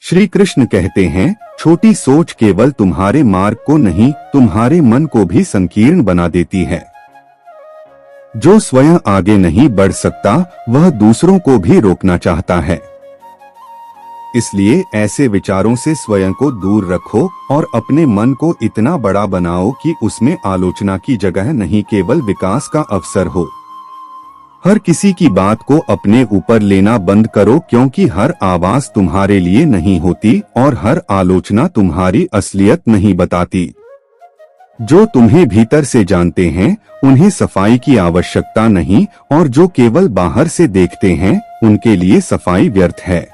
श्री कृष्ण कहते हैं, छोटी सोच केवल तुम्हारे मार्ग को नहीं, तुम्हारे मन को भी संकीर्ण बना देती है। जो स्वयं आगे नहीं बढ़ सकता, वह दूसरों को भी रोकना चाहता है। इसलिए ऐसे विचारों से स्वयं को दूर रखो और अपने मन को इतना बड़ा बनाओ कि उसमें आलोचना की जगह नहीं, केवल विकास का अवसर हो। हर किसी की बात को अपने ऊपर लेना बंद करो, क्योंकि हर आवाज तुम्हारे लिए नहीं होती और हर आलोचना तुम्हारी असलियत नहीं बताती। जो तुम्हें भीतर से जानते हैं, उन्हें सफाई की आवश्यकता नहीं, और जो केवल बाहर से देखते हैं, उनके लिए सफाई व्यर्थ है।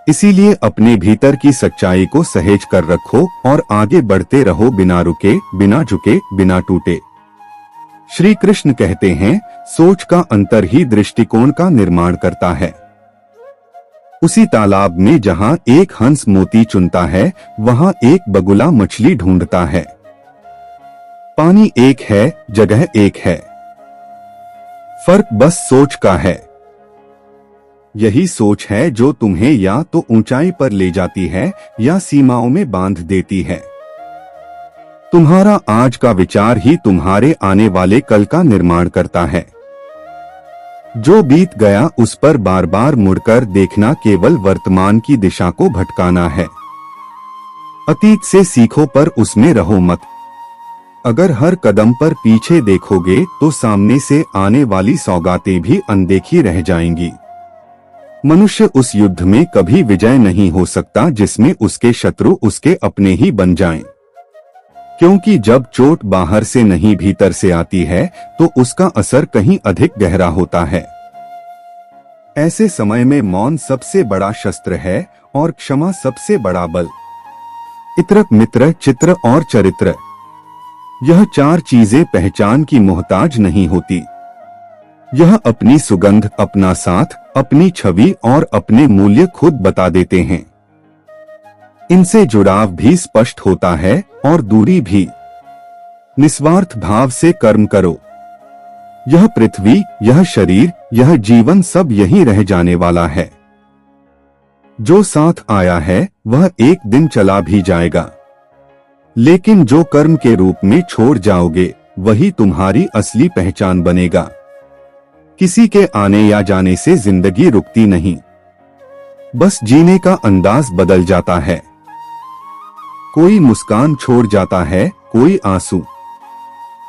इसीलिए अपने भीतर की सच्चाई को सहेज कर रखो और आगे बढ़ते रहो, बिना रुके, बिना झुके, बिना टूटे। श्री कृष्ण कहते हैं, सोच का अंतर ही दृष्टिकोण का निर्माण करता है। उसी तालाब में जहां एक हंस मोती चुनता है, वहां एक बगुला मछली ढूंढता है। पानी एक है, जगह एक है, फर्क बस सोच का है। यही सोच है जो तुम्हें या तो ऊंचाई पर ले जाती है या सीमाओं में बांध देती है। तुम्हारा आज का विचार ही तुम्हारे आने वाले कल का निर्माण करता है। जो बीत गया उस पर बार बार मुड़कर देखना केवल वर्तमान की दिशा को भटकाना है। अतीत से सीखो पर उसमें रहो मत। अगर हर कदम पर पीछे देखोगे तो सामने से आने वाली सौगातें भी अनदेखी रह जाएंगी। मनुष्य उस युद्ध में कभी विजय नहीं हो सकता जिसमें उसके शत्रु उसके अपने ही बन जाएं। क्योंकि जब चोट बाहर से नहीं भीतर से आती है तो उसका असर कहीं अधिक गहरा होता है। ऐसे समय में मौन सबसे बड़ा शस्त्र है और क्षमा सबसे बड़ा बल। इत्र, मित्र, चित्र और चरित्र, यह चार चीजें पहचान की मोहताज नहीं होती। यह अपनी सुगंध, अपना साथ, अपनी छवि और अपने मूल्य खुद बता देते हैं। इनसे जुड़ाव भी स्पष्ट होता है और दूरी भी। निस्वार्थ भाव से कर्म करो। यह पृथ्वी, यह शरीर, यह जीवन सब यहीं रह जाने वाला है। जो साथ आया है वह एक दिन चला भी जाएगा, लेकिन जो कर्म के रूप में छोड़ जाओगे वही तुम्हारी असली पहचान बनेगा। किसी के आने या जाने से जिंदगी रुकती नहीं, बस जीने का अंदाज बदल जाता है। कोई मुस्कान छोड़ जाता है, कोई आंसू,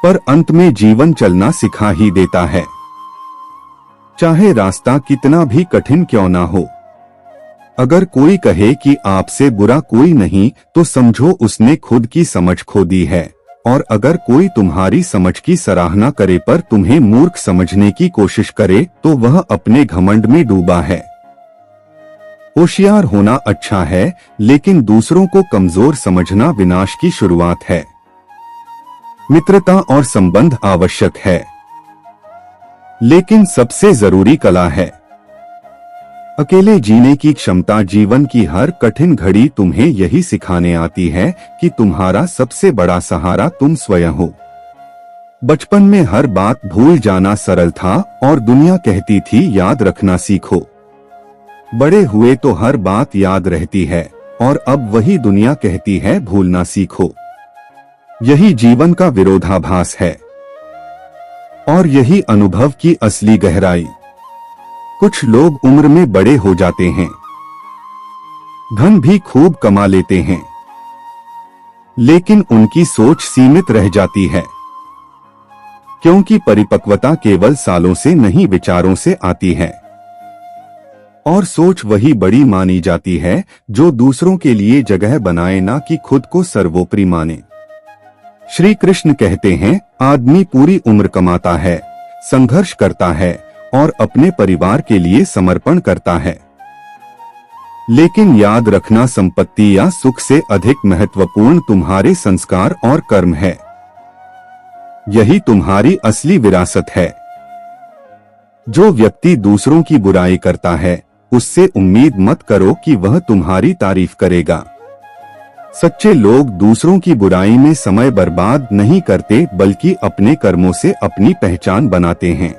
पर अंत में जीवन चलना सिखा ही देता है। चाहे रास्ता कितना भी कठिन क्यों ना हो। अगर कोई कहे कि आपसे बुरा कोई नहीं, तो समझो उसने खुद की समझ खो दी है। और अगर कोई तुम्हारी समझ की सराहना करे पर तुम्हें मूर्ख समझने की कोशिश करे, तो वह अपने घमंड में डूबा है। होशियार होना अच्छा है, लेकिन दूसरों को कमजोर समझना विनाश की शुरुआत है। मित्रता और संबंध आवश्यक है, लेकिन सबसे जरूरी कला है। अकेले जीने की क्षमता। जीवन की हर कठिन घड़ी तुम्हें यही सिखाने आती है कि तुम्हारा सबसे बड़ा सहारा तुम स्वयं हो। बचपन में हर बात भूल जाना सरल था और दुनिया कहती थी याद रखना सीखो। बड़े हुए तो हर बात याद रहती है और अब वही दुनिया कहती है भूलना सीखो। यही जीवन का विरोधाभास है और यही अनुभव की असली गहराई। कुछ लोग उम्र में बड़े हो जाते हैं, धन भी खूब कमा लेते हैं, लेकिन उनकी सोच सीमित रह जाती है, क्योंकि परिपक्वता केवल सालों से नहीं विचारों से आती है। और सोच वही बड़ी मानी जाती है जो दूसरों के लिए जगह बनाए, ना कि खुद को सर्वोपरि माने। श्री कृष्ण कहते हैं, आदमी पूरी उम्र कमाता है, संघर्ष करता है और अपने परिवार के लिए समर्पण करता है, लेकिन याद रखना संपत्ति या सुख से अधिक महत्वपूर्ण तुम्हारे संस्कार और कर्म है। यही तुम्हारी असली विरासत है। जो व्यक्ति दूसरों की बुराई करता है, उससे उम्मीद मत करो कि वह तुम्हारी तारीफ करेगा। सच्चे लोग दूसरों की बुराई में समय बर्बाद नहीं करते, बल्कि अपने कर्मों से अपनी पहचान बनाते हैं।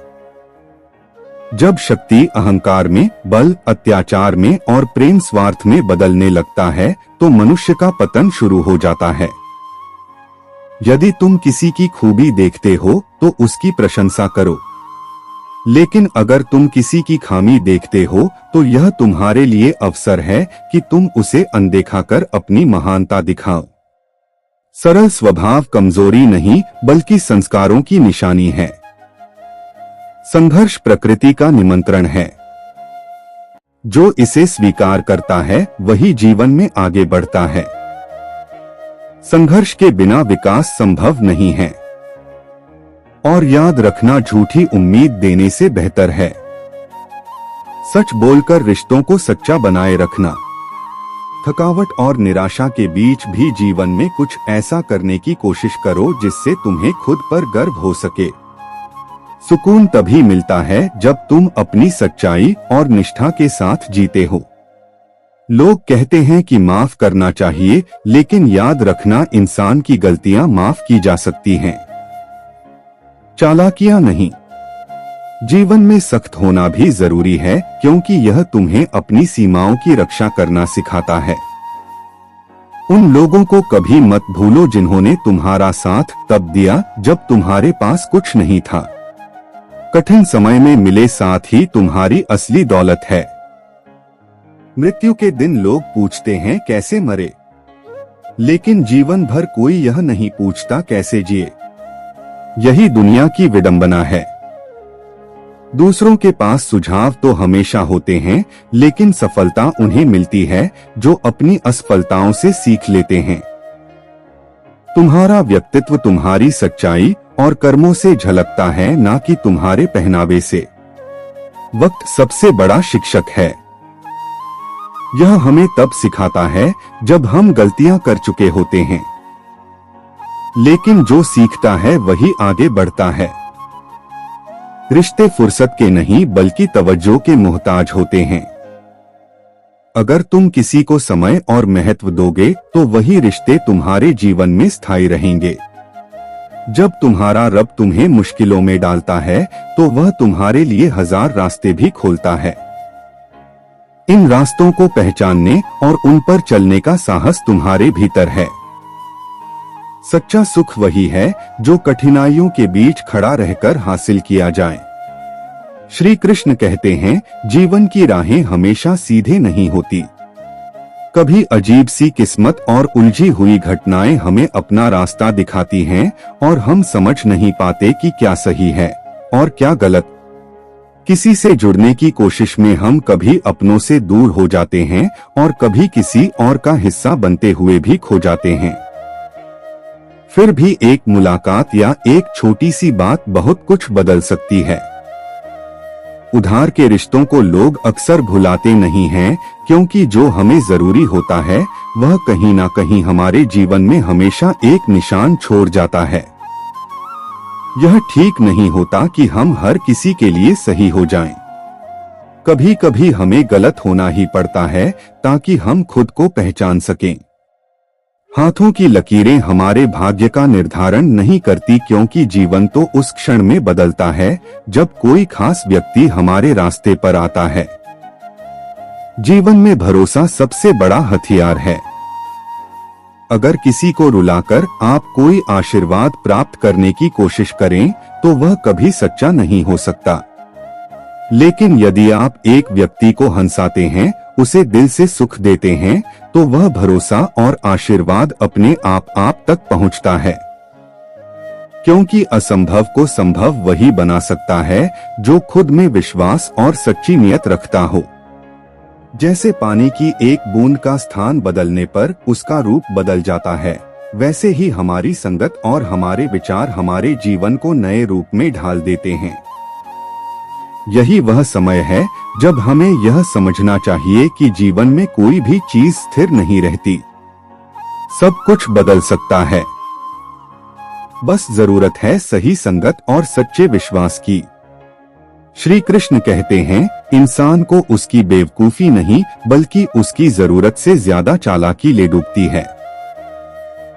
जब शक्ति अहंकार में, बल अत्याचार में और प्रेम स्वार्थ में बदलने लगता है तो मनुष्य का पतन शुरू हो जाता है। यदि तुम किसी की खूबी देखते हो तो उसकी प्रशंसा करो, लेकिन अगर तुम किसी की खामी देखते हो तो यह तुम्हारे लिए अवसर है कि तुम उसे अनदेखा कर अपनी महानता दिखाओ। सरल स्वभाव कमजोरी नहीं बल्कि संस्कारों की निशानी है। संघर्ष प्रकृति का निमंत्रण है। जो इसे स्वीकार करता है वही जीवन में आगे बढ़ता है। संघर्ष के बिना विकास संभव नहीं है। और याद रखना, झूठी उम्मीद देने से बेहतर है सच बोलकर रिश्तों को सच्चा बनाए रखना। थकावट और निराशा के बीच भी जीवन में कुछ ऐसा करने की कोशिश करो जिससे तुम्हें खुद पर गर्व हो सके। सुकून तभी मिलता है जब तुम अपनी सच्चाई और निष्ठा के साथ जीते हो। लोग कहते हैं कि माफ करना चाहिए, लेकिन याद रखना, इंसान की गलतियां माफ की जा सकती हैं, चालाकियां नहीं। जीवन में सख्त होना भी जरूरी है क्योंकि यह तुम्हें अपनी सीमाओं की रक्षा करना सिखाता है। उन लोगों को कभी मत भूलो जिन्होंने तुम्हारा साथ तब दिया जब तुम्हारे पास कुछ नहीं था। कठिन समय में मिले साथ ही तुम्हारी असली दौलत है। मृत्यु के दिन लोग पूछते हैं कैसे मरे, लेकिन जीवन भर कोई यह नहीं पूछता कैसे जिए। यही दुनिया की विडंबना है। दूसरों के पास सुझाव तो हमेशा होते हैं, लेकिन सफलता उन्हें मिलती है जो अपनी असफलताओं से सीख लेते हैं। तुम्हारा व्यक्तित्व तुम्हारी सच्चाई और कर्मों से झलकता है, ना कि तुम्हारे पहनावे से। वक्त सबसे बड़ा शिक्षक है। यह हमें तब सिखाता है जब हम गलतियां कर चुके होते हैं, लेकिन जो सीखता है वही आगे बढ़ता है। रिश्ते फुर्सत के नहीं बल्कि तवज्जो के मोहताज होते हैं। अगर तुम किसी को समय और महत्व दोगे तो वही रिश्ते तुम्हारे जीवन में स्थायी रहेंगे। जब तुम्हारा रब तुम्हें मुश्किलों में डालता है तो वह तुम्हारे लिए 1000 रास्ते भी खोलता है। इन रास्तों को पहचानने और उन पर चलने का साहस तुम्हारे भीतर है। सच्चा सुख वही है जो कठिनाइयों के बीच खड़ा रहकर हासिल किया जाए। श्री कृष्ण कहते हैं, जीवन की राहें हमेशा सीधे नहीं होती। कभी अजीब सी किस्मत और उलझी हुई घटनाएं हमें अपना रास्ता दिखाती हैं और हम समझ नहीं पाते कि क्या सही है और क्या गलत। किसी से जुड़ने की कोशिश में हम कभी अपनों से दूर हो जाते हैं और कभी किसी और का हिस्सा बनते हुए भी खो जाते हैं। फिर भी एक मुलाकात या एक छोटी सी बात बहुत कुछ बदल सकती है। उधार के रिश्तों को लोग अक्सर भुलाते नहीं हैं, क्योंकि जो हमें जरूरी होता है वह कहीं ना कहीं हमारे जीवन में हमेशा एक निशान छोड़ जाता है। यह ठीक नहीं होता कि हम हर किसी के लिए सही हो जाएं। कभी कभी हमें गलत होना ही पड़ता है ताकि हम खुद को पहचान सकें। हाथों की लकीरें हमारे भाग्य का निर्धारण नहीं करती, क्योंकि जीवन तो उस क्षण में बदलता है जब कोई खास व्यक्ति हमारे रास्ते पर आता है। जीवन में भरोसा सबसे बड़ा हथियार है। अगर किसी को रुलाकर आप कोई आशीर्वाद प्राप्त करने की कोशिश करें तो वह कभी सच्चा नहीं हो सकता। लेकिन यदि आप एक व्यक्ति को हंसाते हैं, उसे दिल से सुख देते हैं, तो वह भरोसा और आशीर्वाद अपने आप तक पहुंचता है। क्योंकि असंभव को संभव वही बना सकता है जो खुद में विश्वास और सच्ची नियत रखता हो। जैसे पानी की एक बूंद का स्थान बदलने पर उसका रूप बदल जाता है, वैसे ही हमारी संगत और हमारे विचार हमारे जीवन को नए रूप में ढाल देते हैं। यही वह समय है जब हमें यह समझना चाहिए कि जीवन में कोई भी चीज स्थिर नहीं रहती। सब कुछ बदल सकता है। बस जरूरत है सही संगत और सच्चे विश्वास की। श्री कृष्ण कहते हैं, इंसान को उसकी बेवकूफी नहीं बल्कि उसकी जरूरत से ज्यादा चालाकी ले डूबती है।